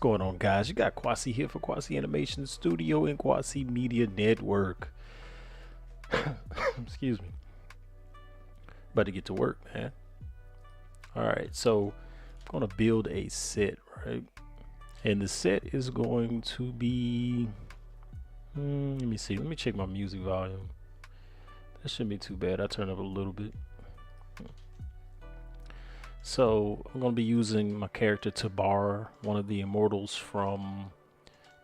going on, guys? You got Kwasi here for Kwasi Animation Studio and Kwasi Media Network. Excuse me. About to get to work, man. All right, so I'm gonna build a set, right? And the set is going to be. Let me see. Let me check my music volume. That shouldn't be too bad. I turn up a little bit. So I'm going to be using my character Tabar, one of the immortals from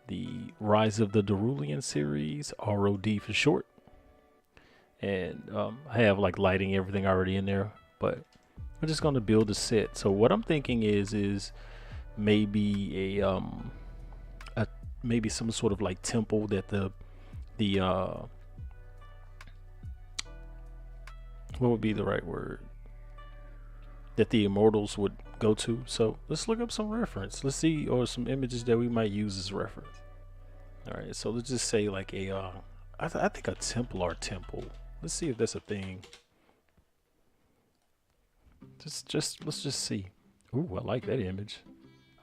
the Rise of the Darulian series, ROD for short. And I have like lighting, everything already in there, but we're just going to build a set. So what I'm thinking is maybe a maybe some sort of like temple that the what would be the right word? That the immortals would go to. So let's look up some reference. Let's see, or some images that we might use as reference. All right, so let's just say like a I think a Templar temple. Let's see if that's a thing. Let's just see. Ooh, I like that image.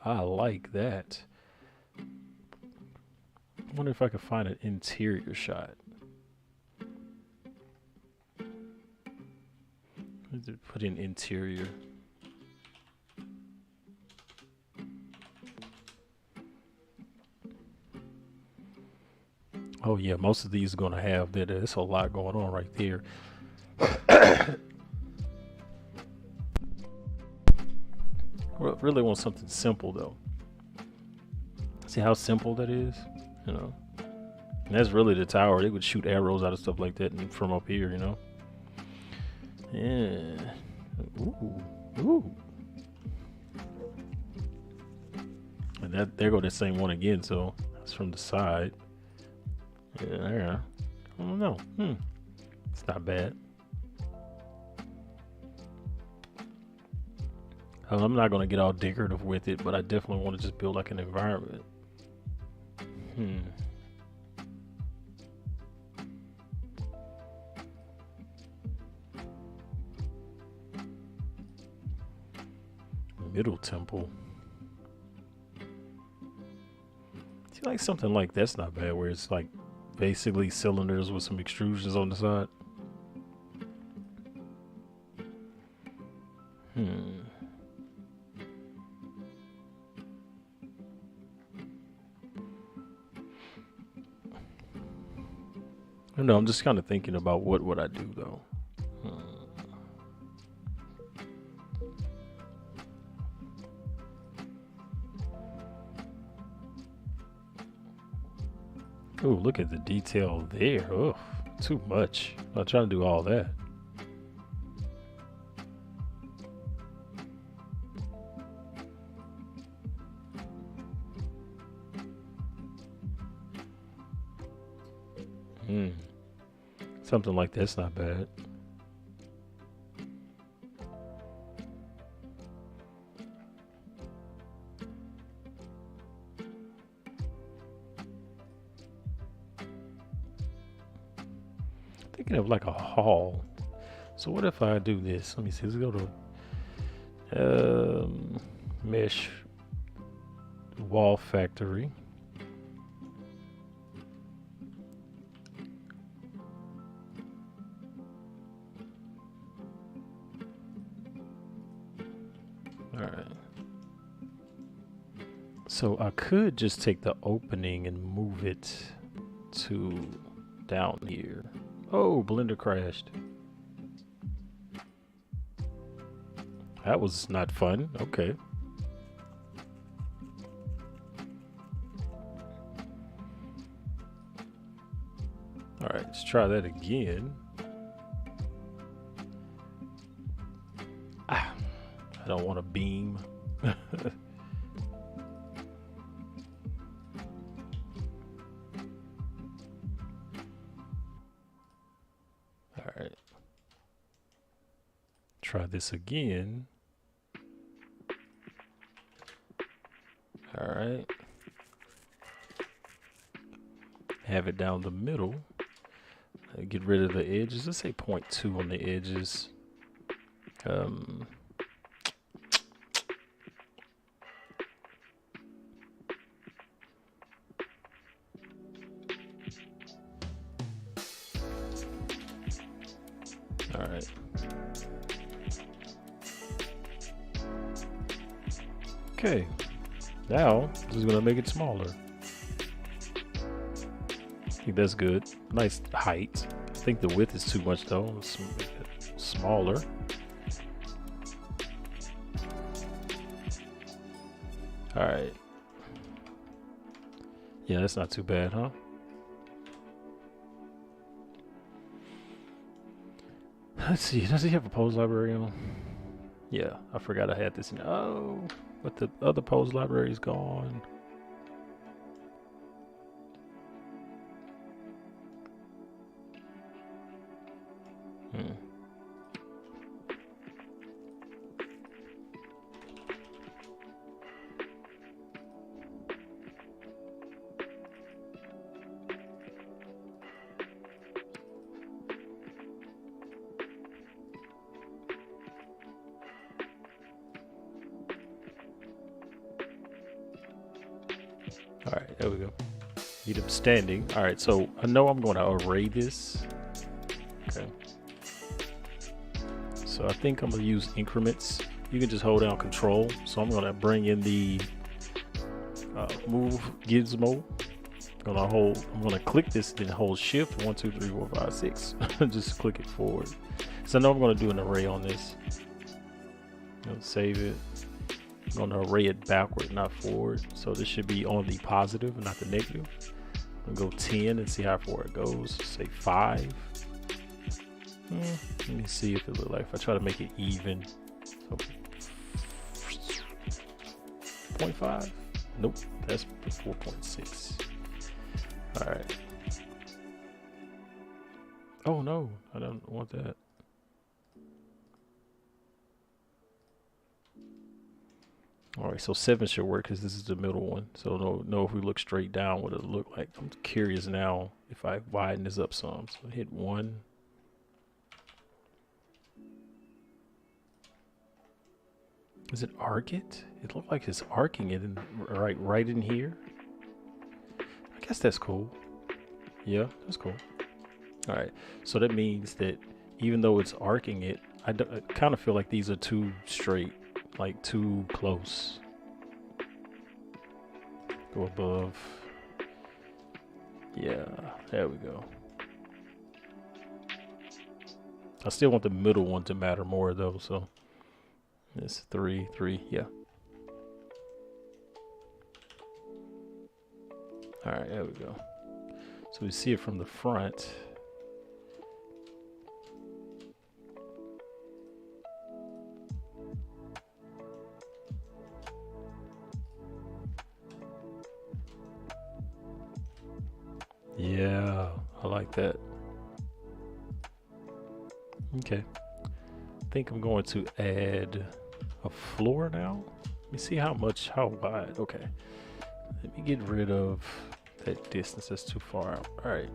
I like that. I wonder if I could find an interior shot. Let's put in interior. Oh yeah, most of these are gonna have that. There's a lot going on right there. Really want something simple though. See how simple that is, you know. And that's really the tower. They would shoot arrows out of stuff like that and from up here, you know. Yeah. Ooh. And there go the same one again. So that's from the side. Yeah. I don't know. It's not bad. I'm not gonna get all decorative with it, but I definitely want to just build like an environment. Middle temple. See, like something like that's not bad, where it's like basically cylinders with some extrusions on the side. I don't know, I'm just kind of thinking about what would I do though. Oh, look at the detail there. Oh, too much. I'm not trying to do all that. Something like that's not bad. Thinking of like a hall. So what if I do this? Let me see. Let's go to mesh wall factory. All right. So I could just take the opening and move it to down here. Oh, Blender crashed. That was not fun. Okay. All right, let's try that again. I don't want a beam. Alright. Try this again. Alright. Have it down the middle. Get rid of the edges. Let's say 0.2 on the edges. Okay, now this is gonna make it smaller. I think that's good. Nice height. I think the width is too much though. Let's make it smaller. All right. Yeah, that's not too bad, huh? Let's see. Does he have a pose library on? Yeah, I forgot I had this in. Oh, but the other pose library is gone. All right, there we go. Need him standing. All right, so I know I'm going to array this. Okay. So I think I'm going to use increments. You can just hold down control. So I'm going to bring in the move gizmo. I'm going to click this, then hold shift 1, 2, 3, 4, 5, 6. Just click it forward. So I know I'm going to do an array on this. Save it. I'm going to array it backward, not forward. So this should be on the positive, not the negative. I'm going to go 10 and see how far it goes. Say 5. Let me see if it looks like if I try to make it even. So 0.5. Nope, that's 4.6. All right. Oh no, I don't want that. All right, so 7 should work because this is the middle one. So no, if we look straight down, what it'll look like. I'm curious now if I widen this up some. So hit 1. Is it arc it? It looked like it's arcing it right in here. I guess that's cool. Yeah, that's cool. All right, so that means that even though it's arcing it, I kind of feel like these are too straight, like too close. Go above. Yeah, there we go. I still want the middle one to matter more though, so it's 3, 3, yeah. All right, there we go. So we see it from the front. Yeah, I like that. Okay. I think I'm going to add a floor now. Let me see how wide. Okay. Let me get rid of that distance. That's too far out. All right.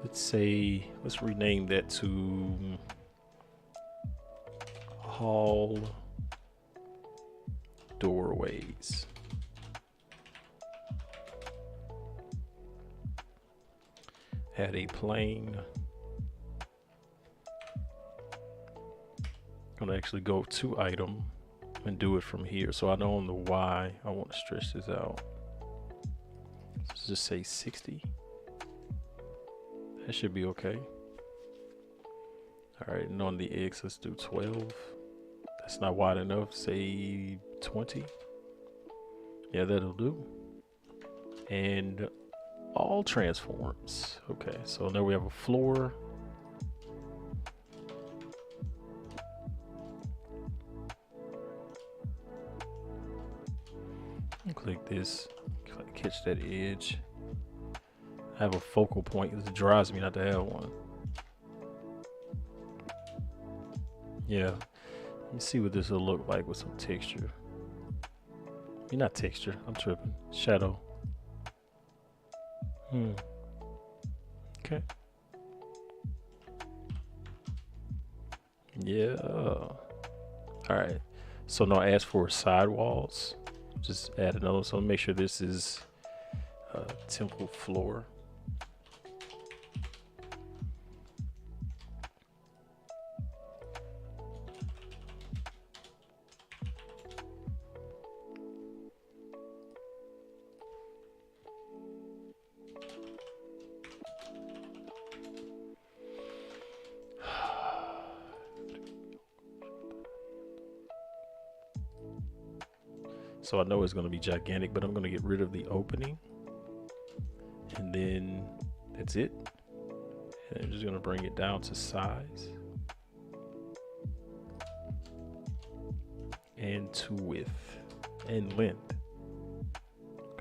Let's rename that to hall doorways. Add a plane. I'm gonna actually go to item and do it from here. So I know on the Y, I want to stretch this out. Let's just say 60. That should be okay. All right, and on the X, let's do 12. That's not wide enough, say 20. Yeah, that'll do. And all transforms. Okay, so now we have a floor. Click this, catch that edge. I have a focal point. It drives me not to have one. Yeah, let me see what this will look like with some texture. Not texture, I'm tripping. Shadow. Okay. Yeah. All right. So now ask for sidewalls. Just add another. So make sure this is temple floor. so I know it's going to be gigantic, but I'm going to get rid of the opening, and then that's it. And I'm just going to bring it down to size and to width and length.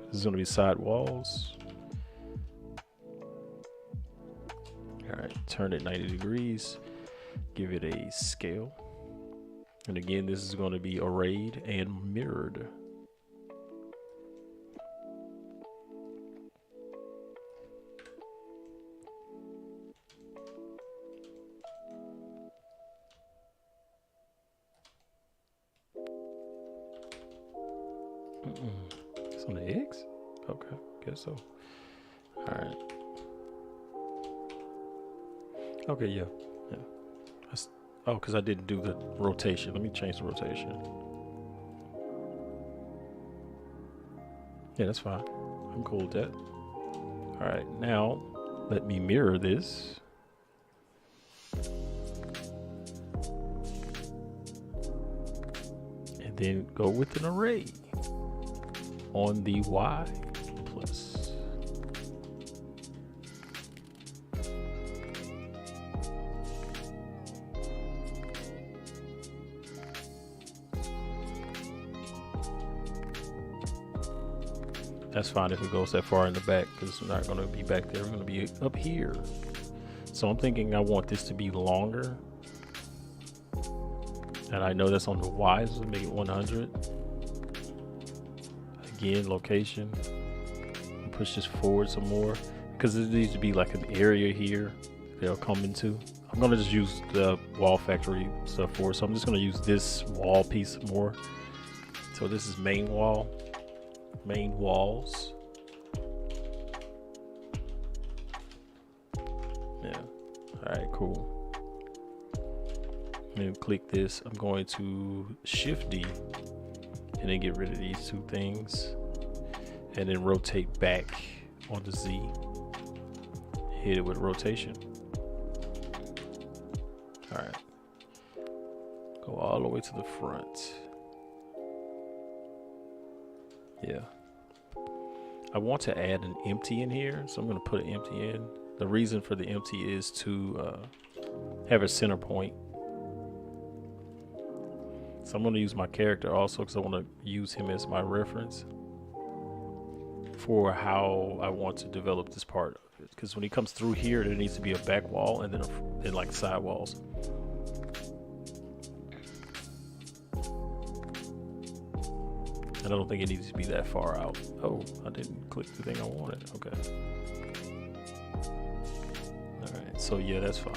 This is going to be side walls. All right, turn it 90 degrees, give it a scale. And again, this is going to be arrayed and mirrored. It's on the X? Okay, guess so. All right. Okay, yeah. Oh, because I didn't do the rotation. Let me change the rotation. Yeah, that's fine. I'm cool with that. All right, now let me mirror this. And then go with an array on the Y plus. That's fine if it goes that far in the back, because it's not going to be back there. We're going to be up here. So I'm thinking I want this to be longer. And I know that's on the Y, so make it 100. Again, location. Push this forward some more, because there needs to be like an area here they'll come into. I'm going to just use the wall factory stuff for it. So I'm just going to use this wall piece more. So this is main wall. Main walls. Yeah. All right, cool. Then click this. I'm going to Shift D and then get rid of these two things, and then rotate back on the Z. Hit it with rotation. All right. Go all the way to the front. Yeah. I want to add an empty in here, so I'm going to put an empty in. The reason for the empty is to have a center point. So I'm going to use my character also, because I want to use him as my reference for how I want to develop this part of it. Because when he comes through here, there needs to be a back wall and then like side walls. I don't think it needs to be that far out. Oh, I didn't click the thing I wanted. Okay. All right, so yeah, that's fine.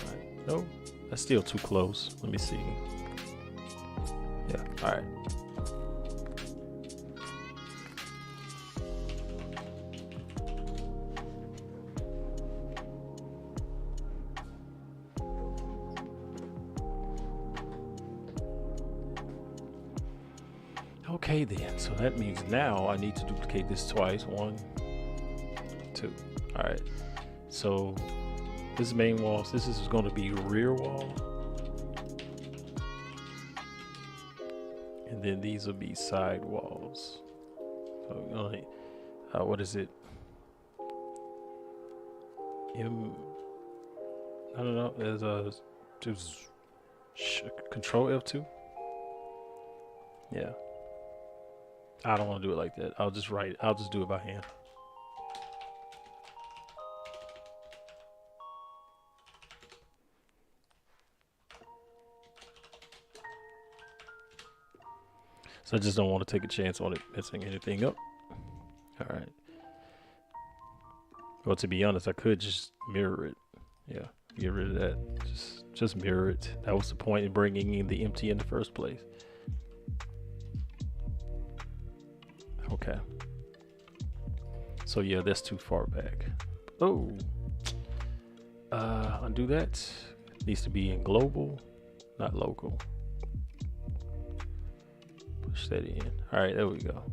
No, that's still too close. Let me see. Yeah, all right. Okay then, so that means now I need to duplicate this twice. 1, 2. All right, so this is main wall. So this is going to be rear wall, and then these will be side walls. So what is it? I don't know. There's a just Control F2. Yeah. I don't want to do it like that. I'll just do it by hand. So I just don't want to take a chance on it messing anything up. All right. Well, to be honest, I could just mirror it. Yeah, get rid of that. Just mirror it. That was the point in bringing in the empty in the first place. Okay. So yeah, that's too far back. Oh. Undo that. Needs to be in global, not local. Push that in. All right, there we go.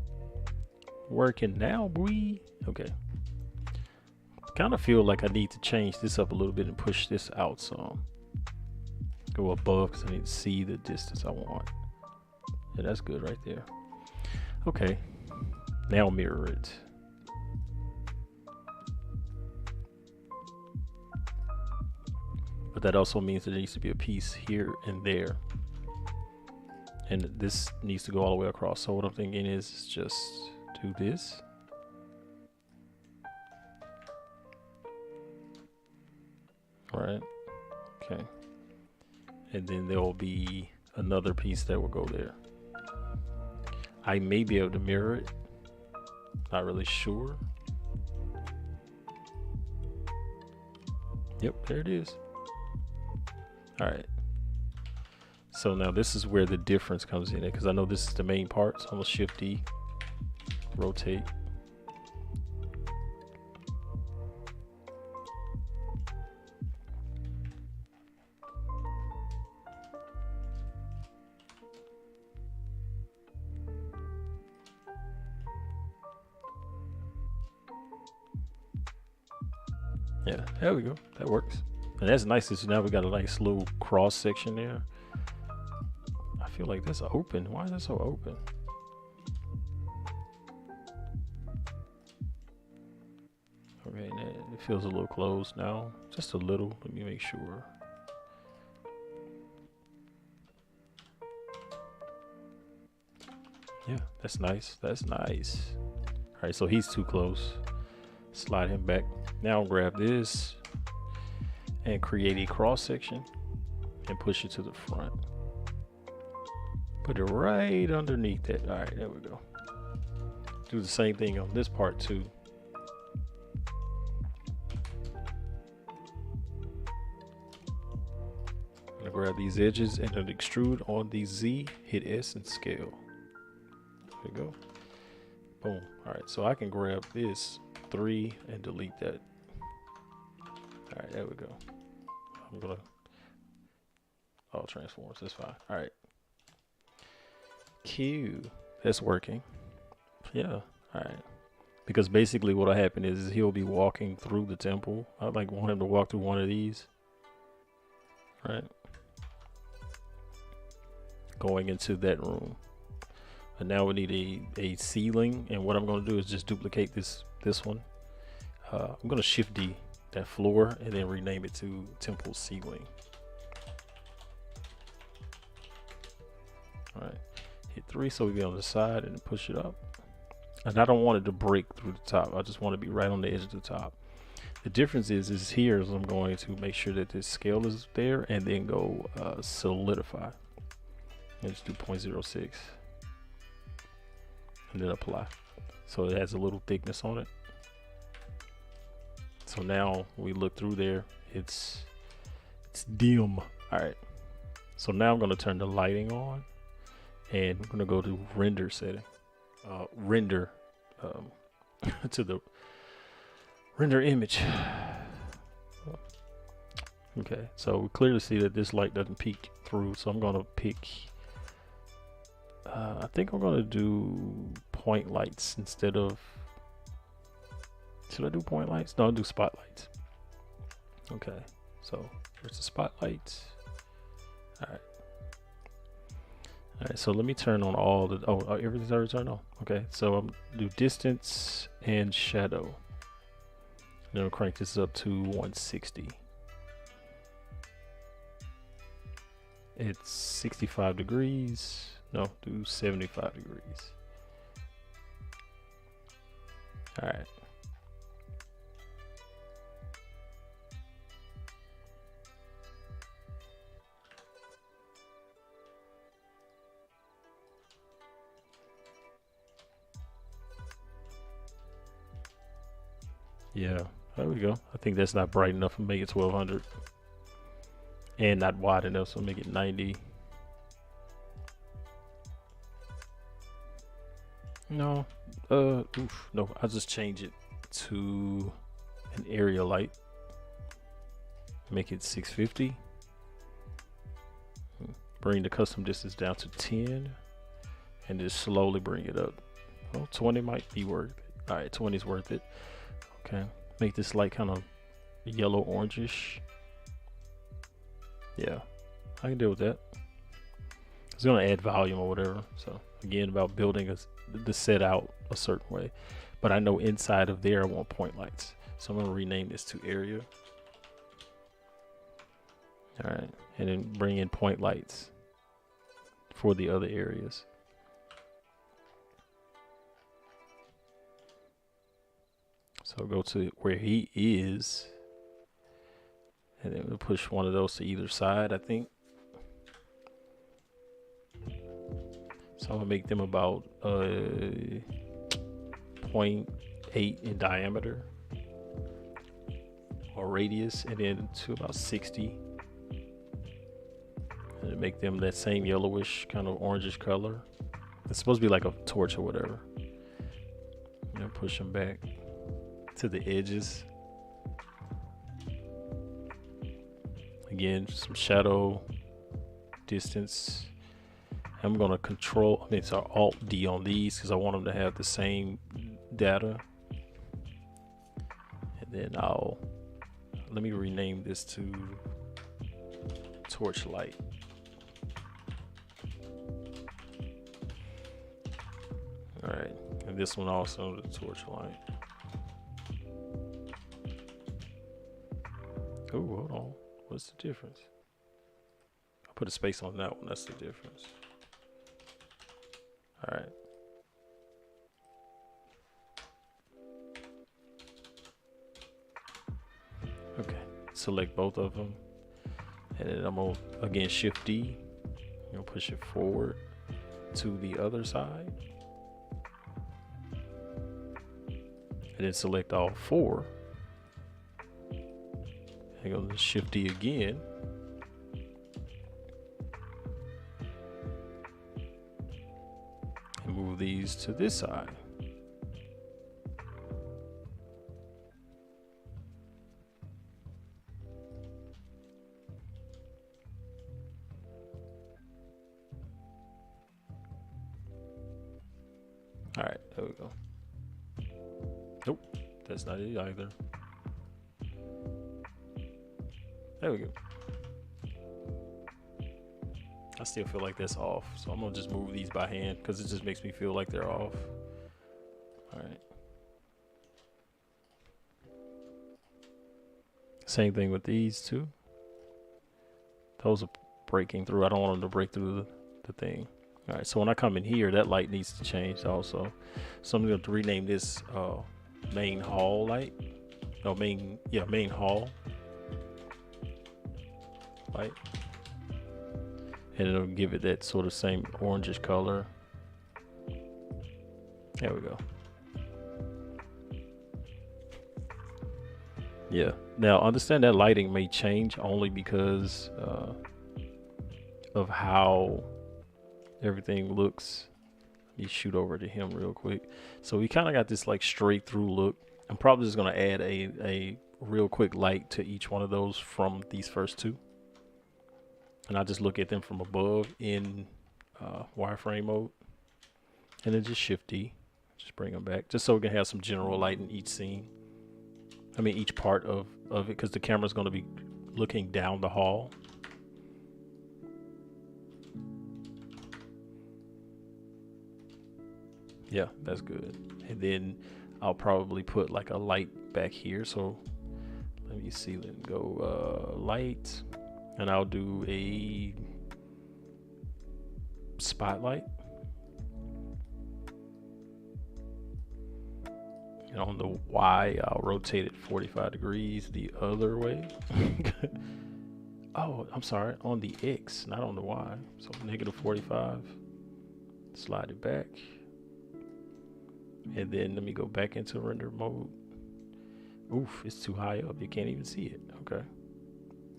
Working now, boy. Okay. Kind of feel like I need to change this up a little bit and push this out some. Go above because I need to see the distance I want. Yeah, that's good right there. Okay, now mirror it. But that also means there needs to be a piece here and there. And this needs to go all the way across. So what I'm thinking is just do this. All right, okay. And then there will be another piece that will go there. I may be able to mirror it. Not really sure. Yep, there it is. All right. So now this is where the difference comes in, because I know this is the main part. So I'm gonna Shift D, rotate. Yeah, there we go. That works. And that's nice. Is now we got a nice little cross section there. I feel like that's open. Why is that so open? Okay, it feels a little closed now. Just a little. Let me make sure. Yeah, that's nice. That's nice. All right, so he's too close. Slide him back. Now grab this and create a cross section and push it to the front. Put it right underneath it. All right, there we go. Do the same thing on this part too. I'm gonna grab these edges and then extrude on the Z, hit S and scale. There we go. Boom. All right, so I can grab this 3 and delete that. All right, there we go. I'm gonna all transforms. That's fine. All right. Q. That's working. Yeah. All right. Because basically what'll happen is he'll be walking through the temple. I like want him to walk through one of these. Right. Going into that room. And now we need a ceiling. And what I'm going to do is just duplicate this one. I'm going to Shift D that floor and then rename it to temple ceiling. All right. Hit 3 so we be on the side and push it up. And I don't want it to break through the top. I just want to be right on the edge of the top. The difference is here is I'm going to make sure that this scale is there and then go solidify. And just do 0.06 and then apply. So it has a little thickness on it. So now we look through there, it's dim. All right. So now I'm going to turn the lighting on and I'm going to go to render setting. Render to the render image. Okay, so we clearly see that this light doesn't peek through, so I'm gonna pick I think I'm gonna do point lights instead of, should I do point lights? No, I'll do spotlights. Okay, so here's the spotlights. All right. All right, so let me turn on all the, everything's already turned on. Okay, so I'm do distance and shadow. Then I'll crank this up to 160. It's 65 degrees. No, do 75 degrees. All right. Yeah, there we go. I think that's not bright enough to make it 1200. And not wide enough, so make it 90. No, no, I'll just change it to an area light. Make it 650. Bring the custom distance down to 10 and just slowly bring it up. Oh, 20 might be worth it. All right, 20 is worth it. Okay, make this light kind of yellow orangish. Yeah, I can deal with that. It's gonna add volume or whatever. So again, about building the set out a certain way. But I know inside of there I want point lights. So I'm gonna rename this to area. All right, and then bring in point lights for the other areas. So go to where he is, and then we'll push one of those to either side, I think. So I'm gonna make them about 0.8 in diameter or radius, and then to about 60. And make them that same yellowish kind of orangish color. It's supposed to be like a torch or whatever. And then push them back to the edges. Again, some shadow, distance. I'm going to control, I mean, it's Alt D on these because I want them to have the same data. And then let me rename this to torch light. All right, and this one also the torch light. Oh, hold on, what's the difference? I put a space on that one, that's the difference. All right. Okay, select both of them. And then I'm gonna, again, Shift D. I'm gonna push it forward to the other side. And then select all four. And go to Shift D again. And move these to this side. All right, there we go. Nope, that's not it either. There we go. I still feel like that's off, so I'm gonna just move these by hand because it just makes me feel like they're off. All right. Same thing with these two. Those are breaking through. I don't want them to break through the thing. All right, so when I come in here, that light needs to change also. So I'm going to rename this main hall light. No, main hall light. And it'll give it that sort of same orangish color. There we go. Yeah, now understand that lighting may change only because of how everything looks. Let me shoot over to him real quick. So we kind of got this like straight through look. I'm probably just going to add a real quick light to each one of those from these first two. And I just look at them from above in wireframe mode. And then just Shift D. Just bring them back. Just so we can have some general light in each scene. I mean, each part of it, because the camera's going to be looking down the hall. Yeah, that's good. And then I'll probably put like a light back here. So let me see, let me go light, and I'll do a spotlight. And on the Y, I'll rotate it 45 degrees the other way. Oh, I'm sorry, on the X, not on the Y. So -45, slide it back. And then let me go back into render mode. Oof, it's too high up, you can't even see it. Okay,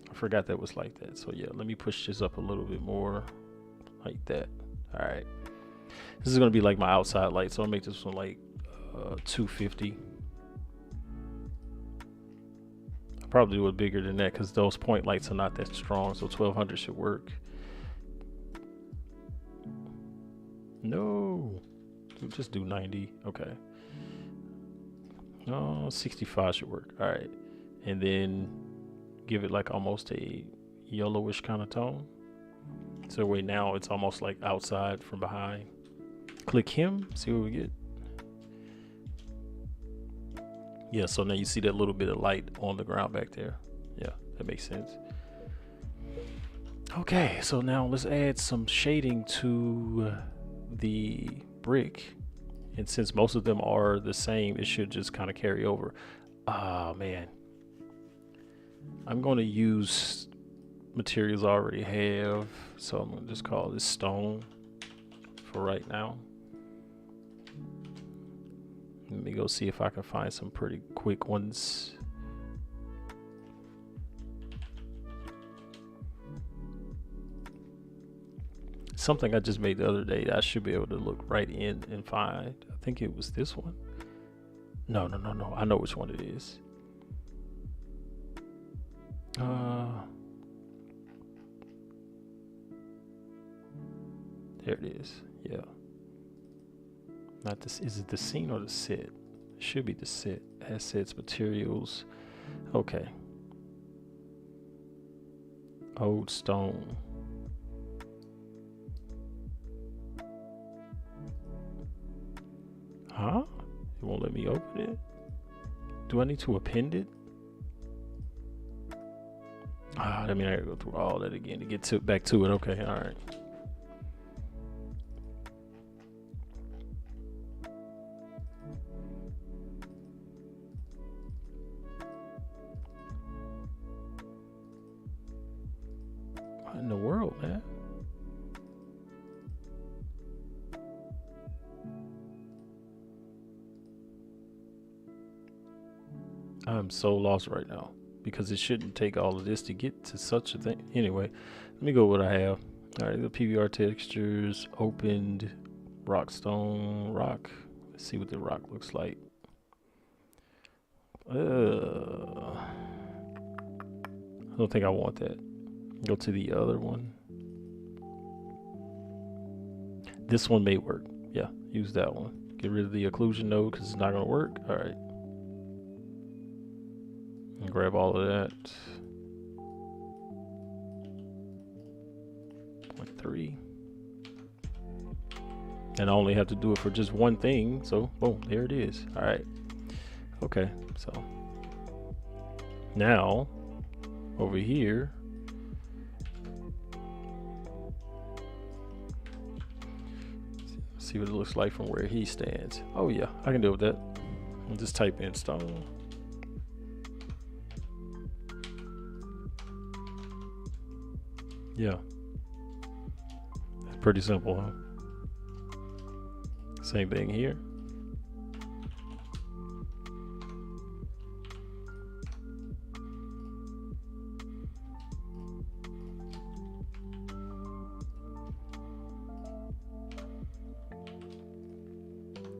I forgot that was like that. So yeah, let me push this up a little bit more, like that. All right, this is gonna be like my outside light, so I'll make this one like 250. I'll probably do it bigger than that because those point lights are not that strong, so 1200 should work. No, just do 90. Okay, no, 65 should work. All right, and then give it like almost a yellowish kind of tone. So wait, now it's almost like outside from behind. Click him, see what we get. Yeah, so now you see that little bit of light on the ground back there. Yeah, that makes sense. Okay, so now let's add some shading to the brick. And since most of them are the same, it should just kind of carry over. Ah, man. I'm going to use materials I already have. So I'm going to just call this stone for right now. Let me go see if I can find some pretty quick ones. Something I just made the other day that I should be able to look right in and find. I think it was this one. No. I know which one it is. There it is. Yeah. Not this. Is it the scene or the set? It should be the set. Assets, materials. Okay. Old stone. Huh? It won't let me open it. Do I need to append it? I mean, I gotta go through all that again to get back to it. Okay, all right. What in the world, man? I'm so lost right now because it shouldn't take all of this to get to such a thing. Anyway, let me go with what I have. All right, the PBR textures, opened, rock, stone, rock. Let's see what the rock looks like. I don't think I want that. Go to the other one. This one may work. Yeah, use that one. Get rid of the occlusion node because it's not going to work. All right. And grab all of that. 0.3. And I only have to do it for just one thing. So, boom, there it is. All right. Okay, so now over here, see what it looks like from where he stands. Oh yeah, I can deal with that. I'll just type in stone. Yeah, that's pretty simple, huh? Same thing here.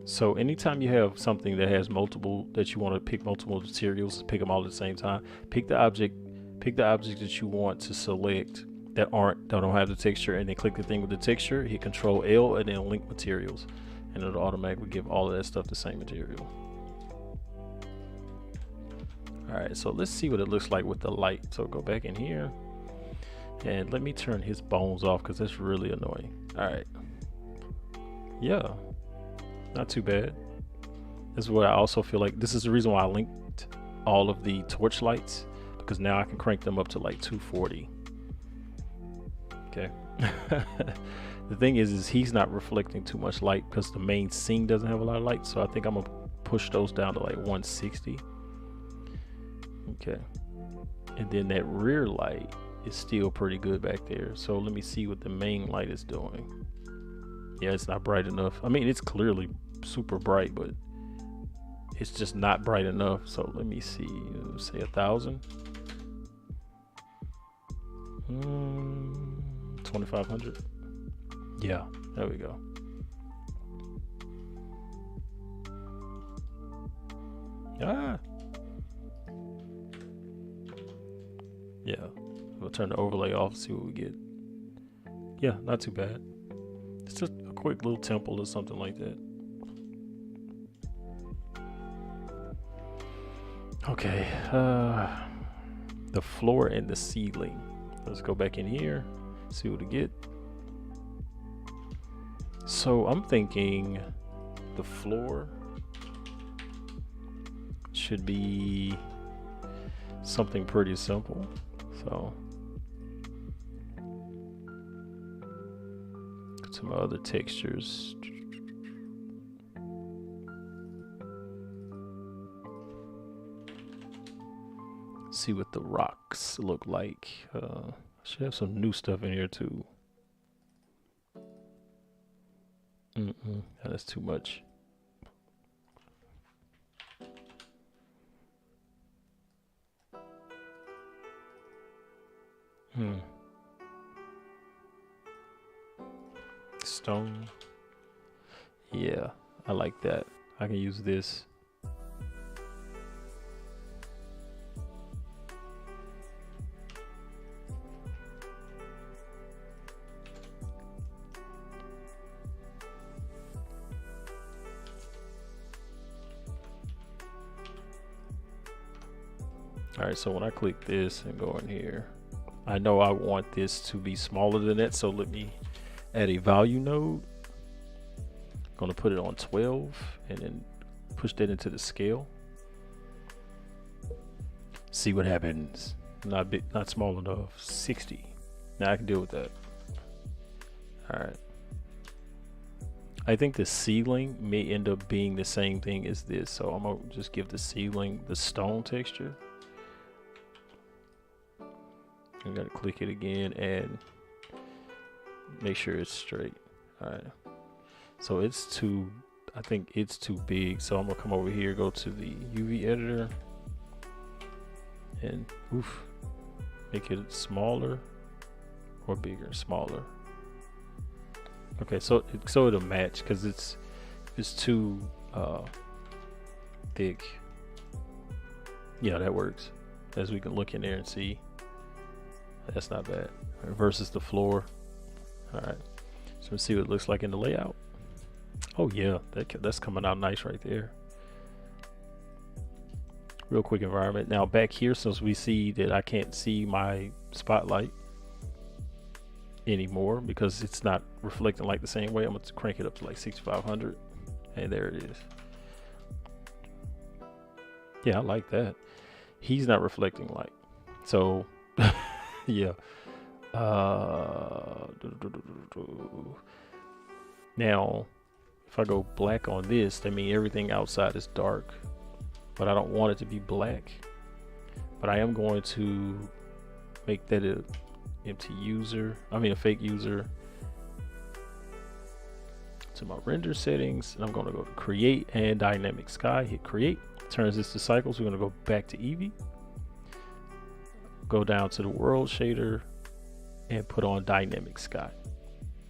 So anytime you have something that has multiple, that you want to pick multiple materials, pick them all at the same time, pick the object that you want to select that don't have the texture, and then click the thing with the texture, hit Control L, and then link materials, and it'll automatically give all of that stuff the same material. All right, so let's see what it looks like with the light. So go back in here and let me turn his bones off because that's really annoying. All right. Yeah. Not too bad. This is what I also feel like. This is the reason why I linked all of the torch lights, because now I can crank them up to like 240. Okay. The thing is he's not reflecting too much light because the main scene doesn't have a lot of light. So I think I'm gonna push those down to like 160. Okay. And then that rear light is still pretty good back there. So let me see what the main light is doing. Yeah, it's not bright enough. I mean, it's clearly super bright, but it's just not bright enough. So let me see, say 1,000. 2,500. Yeah, there we go. Ah. Yeah, we'll turn the overlay off, see what we get. Yeah, not too bad. It's just a quick little temple or something like that. Okay, the floor and the ceiling. Let's go back in here, see what we get. So I'm thinking the floor should be something pretty simple. So some other textures. See what the rocks look like. Should have some new stuff in here too. That's too much. Stone. Yeah, I like that. I can use this. All right, so when I click this and go in here, I know I want this to be smaller than that, so let me add a value node. I'm gonna put it on 12 and then push that into the scale. See what happens. Not big, not small enough. 60. Now I can deal with that. All right. I think the ceiling may end up being the same thing as this, so I'm gonna just give the ceiling the stone texture. I'm gonna click it again and make sure it's straight. All right. So it's too, I think it's too big. So I'm gonna come over here, go to the UV editor and make it smaller or bigger, smaller. Okay, so it'll match because it's too thick. Yeah, that works. As we can look in there and see. That's not bad. Right, versus the floor. All right, so let's see what it looks like in the layout. Oh yeah, that's coming out nice right there. Real quick environment. Now back here, since we see that I can't see my spotlight anymore because it's not reflecting like the same way, I'm gonna crank it up to like 6500, and there it is. Yeah, I like that. He's not reflecting light, so yeah. Now if I go black on this, that means everything outside is dark, but I don't want it to be black. But I am going to make that a empty user, a fake user. To my render settings, and I'm going to go to create and dynamic sky. Hit create, turns this to cycles. We're going to go back to Eevee, go down to the world shader and put on dynamic sky.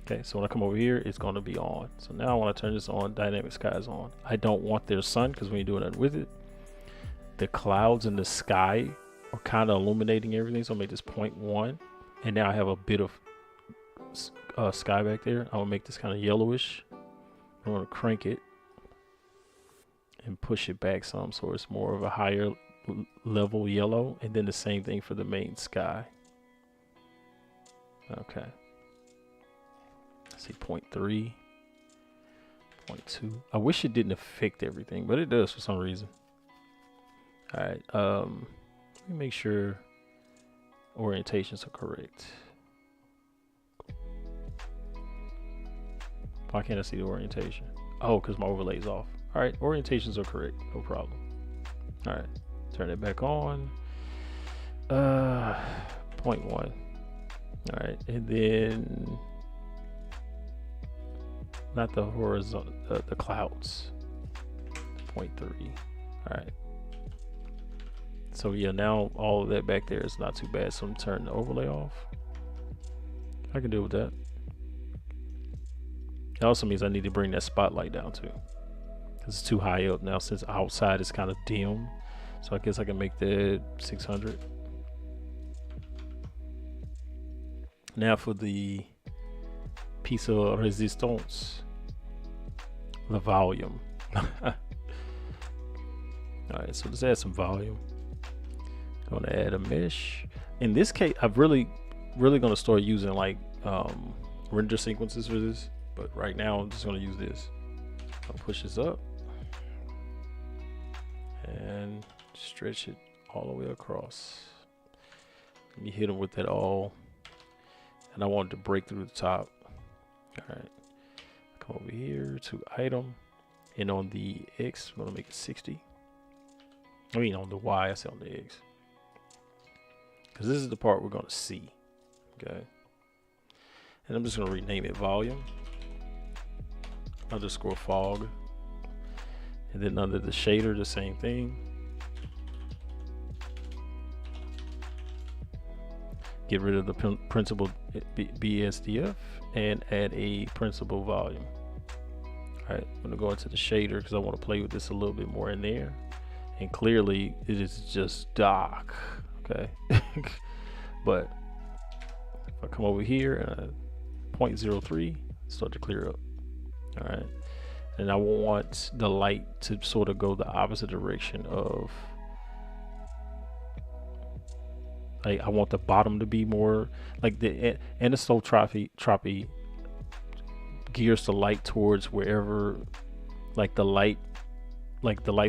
Okay, so when I come over here, it's going to be on. So now I want to turn this on. Dynamic sky is on. I don't want their sun because we ain't doing nothing with it. The clouds in the sky are kind of illuminating everything, so I'll make this 0.1, and now I have a bit of sky back there. I will make this kind of yellowish. I'm going to crank it and push it back some so it's more of a higher level yellow, and then the same thing for the main sky. Okay, let's see, 0.3, 0.2. I wish it didn't affect everything, but it does for some reason. All right, let me make sure orientations are correct. Why can't I see the orientation? Oh, because my overlay is off. All right, orientations are correct, no problem. All right, turn it back on. 0.1. All right, and then not the horizontal, the clouds. 0.3. All right. So yeah, now all of that back there is not too bad. So I'm turning the overlay off. I can deal with that. It also means I need to bring that spotlight down too, because it's too high up now since outside is kind of dim. So I guess I can make that 600. Now for the piece of resistance, the volume. All right, so let's add some volume. Going to add a mesh. In this case, I've really going to start using like render sequences for this, but right now I'm just going to use this. I'll push this up and stretch it all the way across. Let me hit them with that all, and I want it to break through the top. All right, come over here to item, and on the X, I'm gonna make it 60. I mean on the Y, I say on the X, because this is the part we're gonna see. Okay, and I'm just gonna rename it volume underscore fog, and then under the shader, the same thing. Get rid of the principal BSDF and add a principal volume. All right, I'm gonna go into the shader because I want to play with this a little bit more in there. And clearly it is just dark, okay? But if I come over here and 0.03, start to clear up. All right, and I want the light to sort of go the opposite direction of, like, I want the bottom to be more like the anisotropy gears the light towards wherever, like the light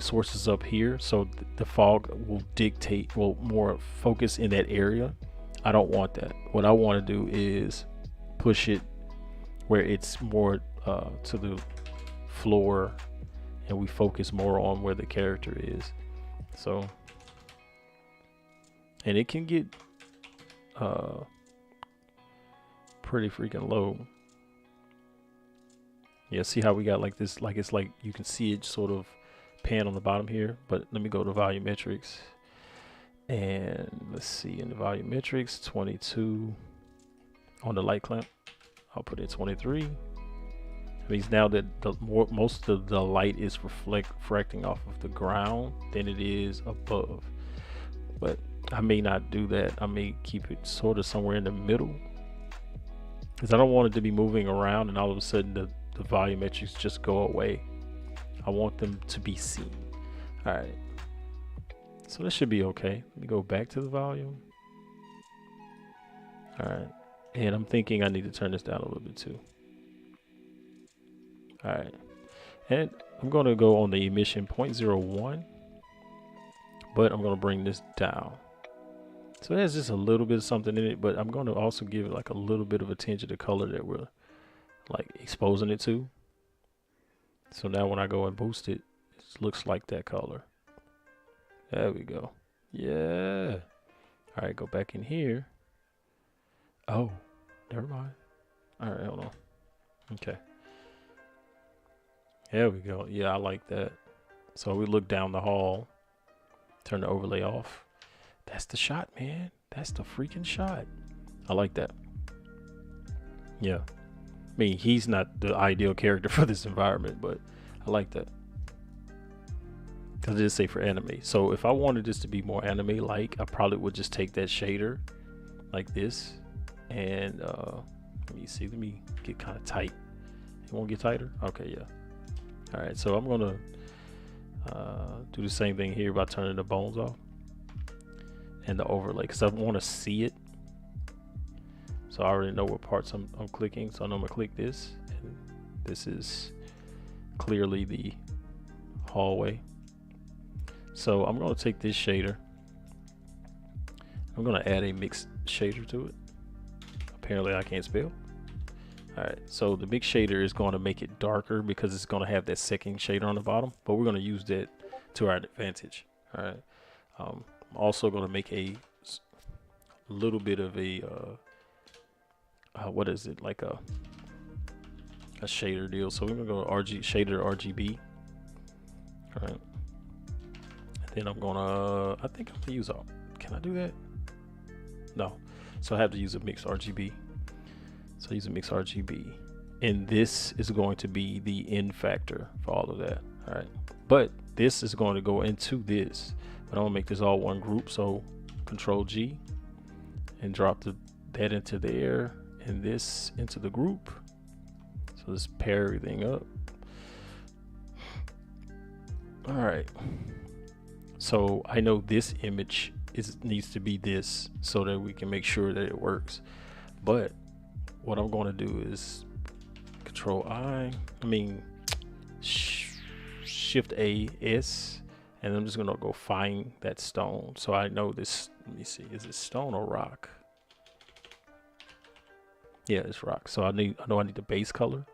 source is up here, so the fog will more focus in that area. I don't want that. What I want to do is push it where it's more to the floor, and we focus more on where the character is. So, and it can get pretty freaking low. Yeah, see how we got like this, like it's like you can see it sort of pan on the bottom here. But let me go to volumetrics, and let's see, in the volumetrics 22 on the light clamp, I'll put it 23. It means now that most of the light is reflecting off of the ground than it is above. But I may not do that. I may keep it sort of somewhere in the middle, because I don't want it to be moving around and all of a sudden the volumetrics just go away. I want them to be seen. All right, so this should be okay. Let me go back to the volume. All right, and I'm thinking I need to turn this down a little bit too. All right, and I'm going to go on the emission 0.01, but I'm going to bring this down. So it has just a little bit of something in it, but I'm going to also give it like a little bit of attention to color that we're like exposing it to. So now when I go and boost it, it looks like that color. There we go. Yeah. All right, go back in here. Oh, never mind. All right, hold on. Okay. There we go. Yeah, I like that. So we look down the hall, turn the overlay off. That's the shot, man. That's the freaking shot. I like that. Yeah. I mean, he's not the ideal character for this environment, but I like that. Because it is safe for anime. So if I wanted this to be more anime-like, I probably would just take that shader like this. And let me see. Let me get kind of tight. You want to get tighter? Okay, yeah. All right, so I'm going to do the same thing here by turning the bones off and the overlay, because I want to see it. So I already know what parts I'm clicking. So I'm going to click this, and this is clearly the hallway. So I'm going to take this shader. I'm going to add a mixed shader to it. Apparently I can't spell. All right, so the mix shader is going to make it darker because it's going to have that second shader on the bottom, but we're going to use that to our advantage. All right, I'm also going to make a little bit of a what is it, like a shader deal. So we're going to go shader RGB. All right, and then I'm going to, I think I'm going to use can I do that? No, so I have to use a mixed RGB. So use a mix RGB, and this is going to be the end factor for all of that. All right, but this is going to go into this, but I'm gonna make this all one group. So Control G and drop that into there, and this into the group. So let's pair everything up. All right, so I know this image needs to be this so that we can make sure that it works. But what I'm going to do is Control I mean Shift A S, and I'm just gonna go find that stone. So I know this. Let me see, is it stone or rock? Yeah, it's rock. So I know I need the base color.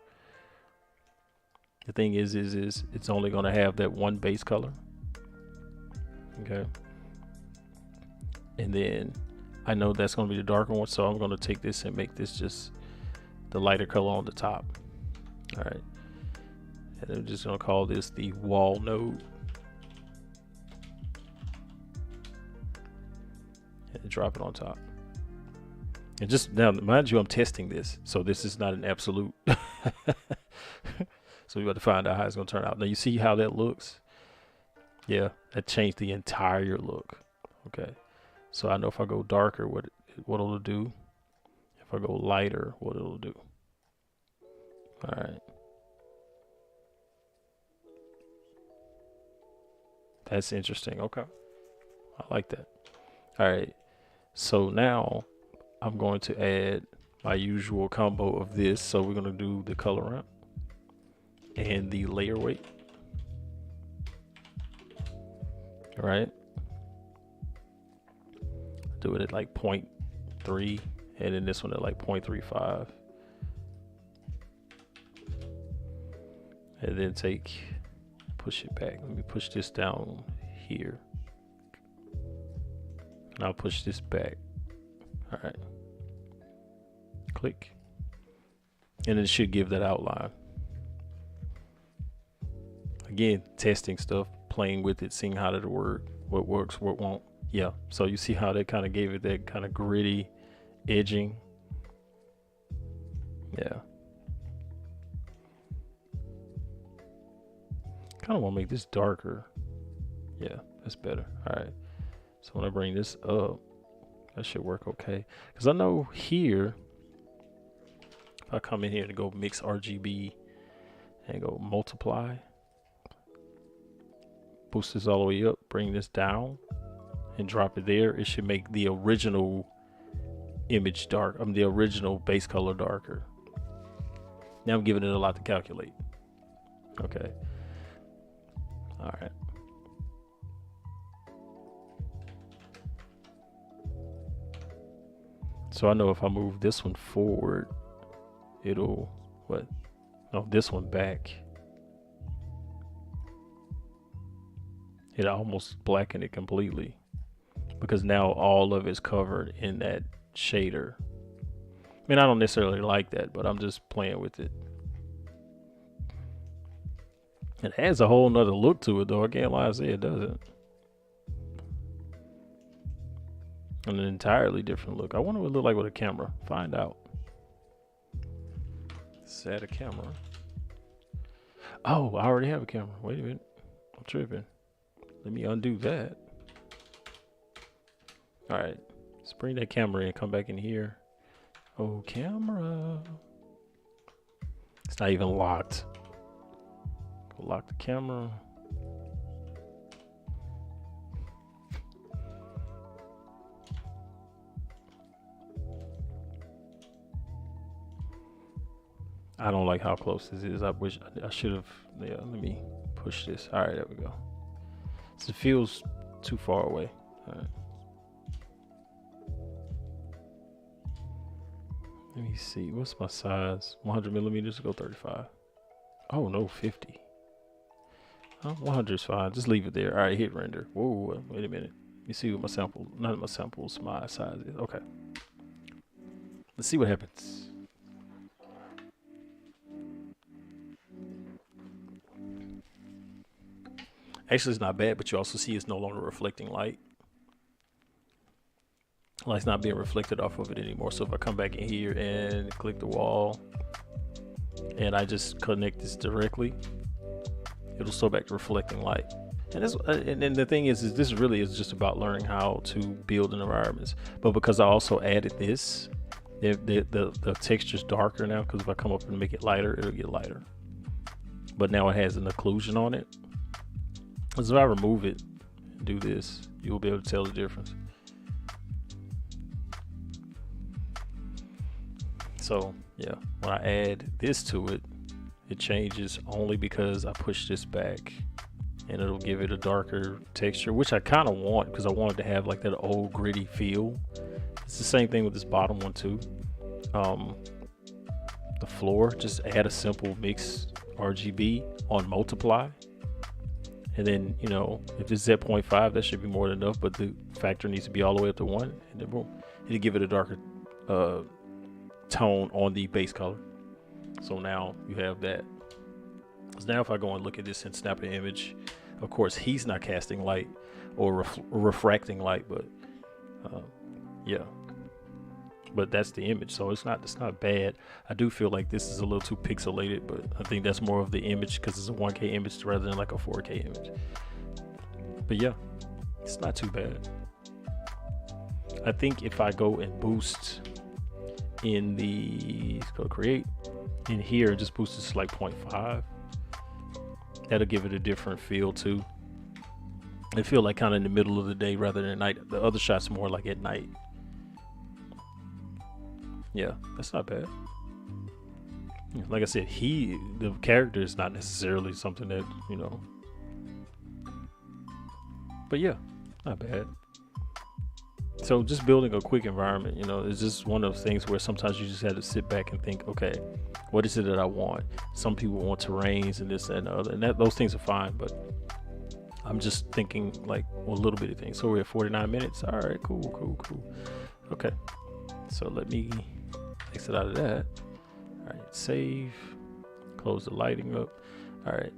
The thing is it's only gonna have that one base color. Okay. And then I know that's gonna be the darker one, so I'm gonna take this and make this just the lighter color on the top. All right. And I'm just gonna call this the wall node. And drop it on top. And just now, mind you, I'm testing this, so this is not an absolute. So we got to find out how it's gonna turn out. Now you see how that looks? Yeah, that changed the entire look. Okay, so I know if I go darker, what it'll do. If I go lighter, what it'll do. All right. That's interesting. Okay, I like that. All right, so now I'm going to add my usual combo of this. So we're gonna do the color ramp and the layer weight. All right, do it at like 0.3, and then this one at like 0.35, and then push it back. Let me push this down here, and I'll push this back. All right, click, and it should give that outline. Again, testing stuff, playing with it, seeing how it'll work, what works, what won't. Yeah, so you see how that kind of gave it that kind of gritty edging. Yeah. Kind of want to make this darker. Yeah, that's better. All right, so when I bring this up, that should work okay. Because I know here, if I come in here to go mix RGB and go multiply, boost this all the way up, bring this down and drop it there, it should make the original image dark. The original base color darker. Now I'm giving it a lot to calculate. Okay. All right. So I know if I move this one forward, it'll this one back. It almost blacken it completely because now all of it's covered in that shader. I mean, I don't necessarily like that, but I'm just playing with it. It has a whole nother look to it though. I can't lie and say it doesn't. An entirely different look. I wonder what it look like with a camera. Find out. Set a camera. Oh, I already have a camera. Wait a minute. I'm tripping. Let me undo that. All right, let's bring that camera in, come back in here. Oh, camera. It's not even locked. Go lock the camera. I don't like how close this is. I wish I should have. Yeah, let me push this. All right, there we go. So it feels too far away. All right. Let me see. What's my size? 100 millimeters. Go 35. Oh no, 50. Oh, 100 is fine. Just leave it there. All right, hit render. Whoa, wait a minute. Let me see what my sample. None of my samples. My size is. Okay. Let's see what happens. Actually, it's not bad, but you also see it's no longer reflecting light. Light's not being reflected off of it anymore. So if I come back in here and click the wall and I just connect this directly, it'll still back to reflecting light. And this, and the thing is this really is just about learning how to build in environments. But because I also added this, the texture's darker now, because if I come up and make it lighter, it'll get lighter. But now it has an occlusion on it. Because if I remove it and do this, you'll be able to tell the difference. So yeah, when I add this to it, it changes only because I push this back and it'll give it a darker texture, which I kind of want because I want it to have like that old gritty feel. It's the same thing with this bottom one too. The floor, just add a simple mix RGB on multiply. And then, you know, if it's at 0.5, that should be more than enough, but the factor needs to be all the way up to 1. And then boom, it'll give it a darker tone on the base color. So now you have that. Because now if I go and look at this and snap an image, of course, he's not casting light or refracting light, but yeah. But that's the image, so it's not bad. I do feel like this is a little too pixelated, but I think that's more of the image because it's a 1K image rather than like a 4K image. But yeah, it's not too bad. I think if I go and boost in the, let's go create in here, just boost this to like 0.5, that'll give it a different feel too. I feel like kind of in the middle of the day rather than at night. The other shot's more like at night. Yeah, that's not bad. Like I said, the character is not necessarily something that, you know. But yeah, not bad. So just building a quick environment, you know, is just one of those things where sometimes you just have to sit back and think, okay, what is it that I want? Some people want terrains and this and the other, and those things are fine, but I'm just thinking like a little bit of things. So we're at 49 minutes. All right, cool. Okay, so let me exit out of that. All right, save, close the lighting up. All right,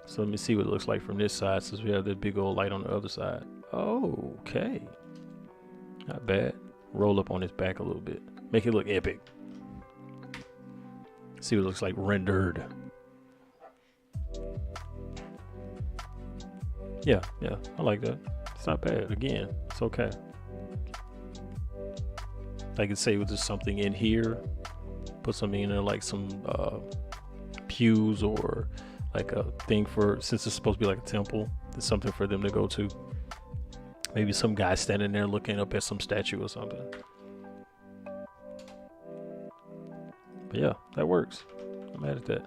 so let me see what it looks like from this side since we have that big old light on the other side. Oh, okay, not bad. Roll up on his back a little bit, make it look epic. See what it looks like rendered. Yeah, I like that. It's not bad. Again, it's okay. I could say with just something in here, put something in there like some pews or like a thing for, since it's supposed to be like a temple, there's something for them to go to. Maybe some guy standing there looking up at some statue or something. But yeah, that works. I'm mad at that.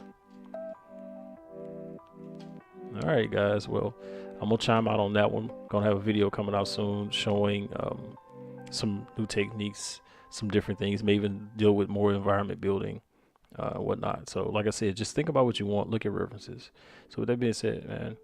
All right, guys. Well, I'm gonna chime out on that one. Gonna have a video coming out soon showing some new techniques, some different things, may even deal with more environment building, whatnot. So like I said, just think about what you want, look at references. So with that being said, man,